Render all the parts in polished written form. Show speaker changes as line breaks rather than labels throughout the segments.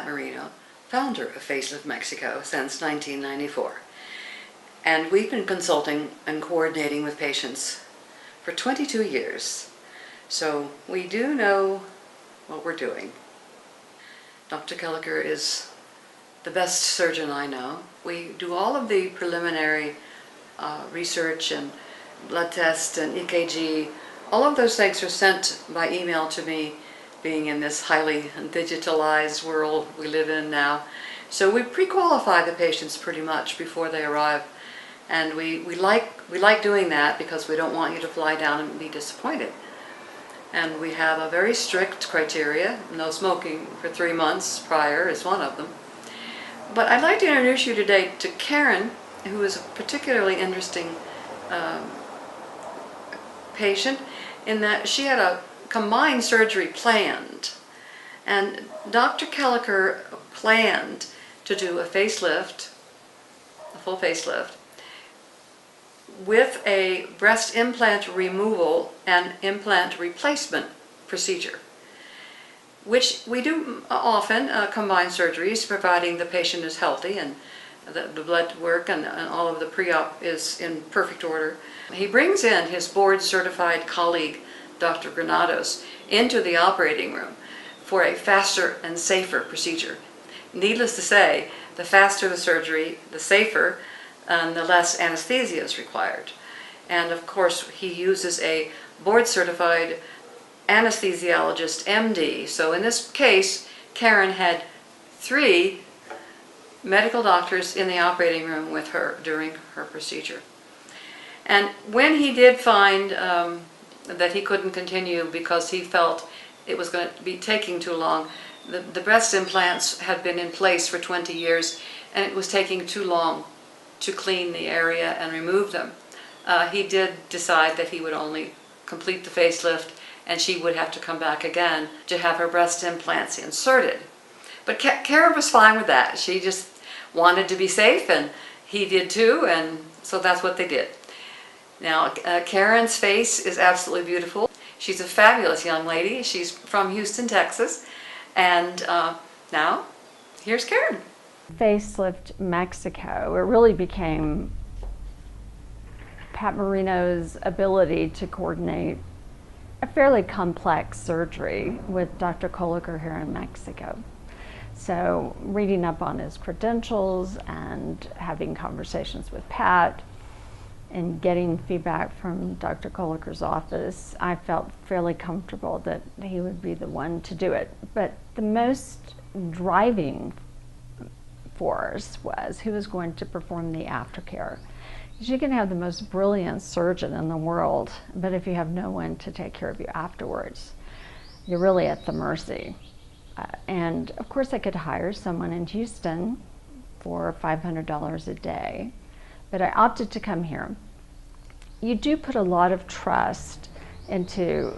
Pat Marino, founder of Facelift Mexico since 1994. And we've been consulting and coordinating with patients for 22 years. So we do know what we're doing. Dr. Koelliker is the best surgeon I know. We do all of the preliminary research and blood tests and EKG. All of those things are sent by email to me, being in this highly digitalized world we live in now. So we pre-qualify the patients pretty much before they arrive. And we like doing that because we don't want you to fly down and be disappointed. And we have a very strict criteria. No smoking for 3 months prior is one of them. But I'd like to introduce you today to Karen, who is a particularly interesting patient, in that she had a combined surgery planned. And Dr. Koelliker planned to do a facelift, a full facelift, with a breast implant removal and implant replacement procedure, which we do often, combined surgeries, providing the patient is healthy and the blood work and all of the pre-op is in perfect order. He brings in his board-certified colleague, Dr. Granados, into the operating room for a faster and safer procedure. Needless to say, the faster the surgery, the safer, and the less anesthesia is required. And of course, he uses a board-certified anesthesiologist, MD. So in this case, Karen had 3 medical doctors in the operating room with her during her procedure. And when he did find that he couldn't continue because he felt it was going to be taking too long, the breast implants had been in place for 20 years and it was taking too long to clean the area and remove them. He did decide that he would only complete the facelift and she would have to come back again to have her breast implants inserted. But Karen was fine with that. She just wanted to be safe, and he did too, and so that's what they did. Now, Karen's face is absolutely beautiful. She's a fabulous young lady. She's from Houston, Texas, and now here's Karen.
Facelift Mexico, it really became Pat Marino's ability to coordinate a fairly complex surgery with Dr. Koelliker here in Mexico. So reading up on his credentials and having conversations with Pat and getting feedback from Dr. Koelliker's office, I felt fairly comfortable that he would be the one to do it. But the most driving force was who was going to perform the aftercare. You can have the most brilliant surgeon in the world, but if you have no one to take care of you afterwards, you're really at the mercy. And of course I could hire someone in Houston for $500 a day, but I opted to come here. You do put a lot of trust into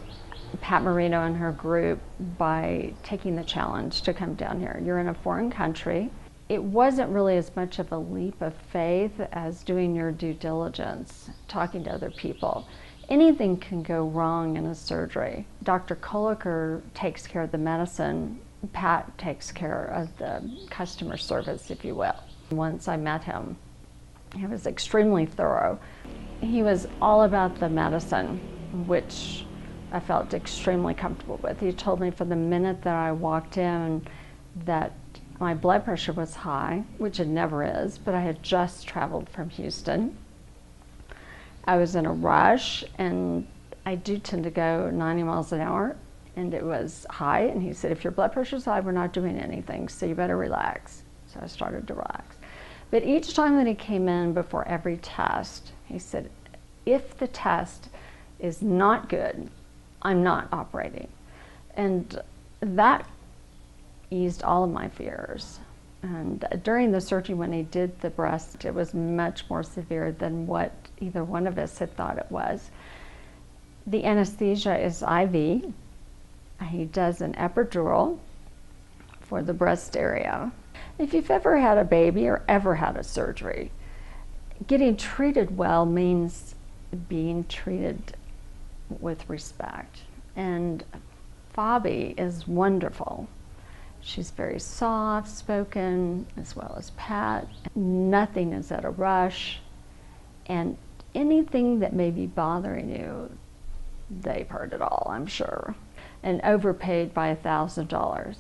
Pat Marino and her group by taking the challenge to come down here. You're in a foreign country. It wasn't really as much of a leap of faith as doing your due diligence, talking to other people. Anything can go wrong in a surgery. Dr. Koelliker takes care of the medicine. Pat takes care of the customer service, if you will. Once I met him, he was extremely thorough. He was all about the medicine, which I felt extremely comfortable with. He told me from the minute that I walked in that my blood pressure was high, which it never is, but I had just traveled from Houston. I was in a rush, and I do tend to go 90 miles an hour, and it was high, and he said, if your blood pressure's high, we're not doing anything, so you better relax. So I started to relax. But each time that he came in before every test, he said, if the test is not good, I'm not operating. And that eased all of my fears. And during the surgery when he did the breast, it was much more severe than what either one of us had thought it was. The anesthesia is IV. He does an epidural for the breast area. If you've ever had a baby or ever had a surgery, getting treated well means being treated with respect. And Fabi is wonderful. She's very soft-spoken as well as Pat. Nothing is at a rush, and anything that may be bothering you, they've heard it all, I'm sure, and overpaid by $1,000.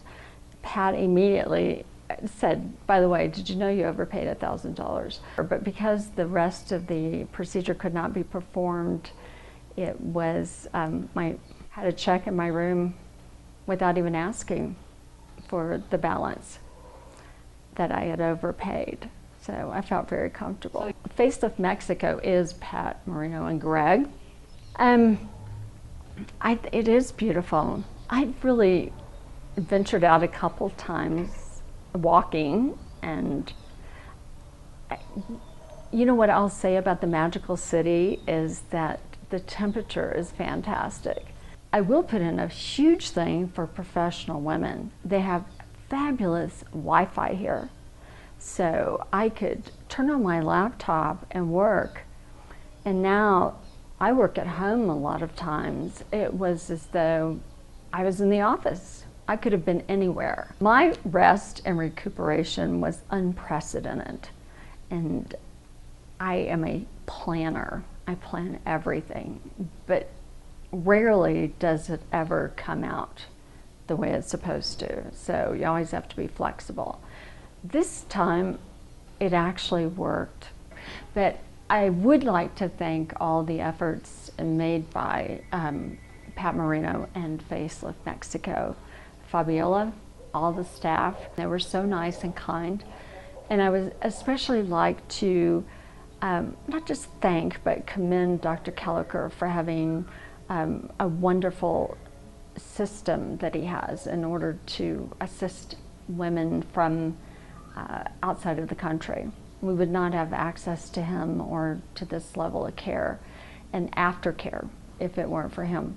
Pat immediately said, by the way, did you know you overpaid $1,000? But because the rest of the procedure could not be performed, it was, I had a check in my room without even asking for the balance that I had overpaid. So I felt very comfortable. Facelift Mexico is Pat Marino and Greg. It is beautiful. I've really ventured out a couple times walking, and you know what I'll say about the magical city is that the temperature is fantastic. I will put in a huge thing for professional women. They have fabulous Wi-Fi here. So I could turn on my laptop and work. And now I work at home a lot of times. It was as though I was in the office. I could have been anywhere. My rest and recuperation was unprecedented. And I am a planner. I plan everything. But rarely does it ever come out the way it's supposed to. So you always have to be flexible. This time it actually worked. But I would like to thank all the efforts made by Pat Marino and Facelift Mexico, Fabiola, all the staff. They were so nice and kind. And I would especially like to not just thank, but commend Dr. Koelliker for having a wonderful system that he has in order to assist women from outside of the country. We would not have access to him or to this level of care and aftercare if it weren't for him.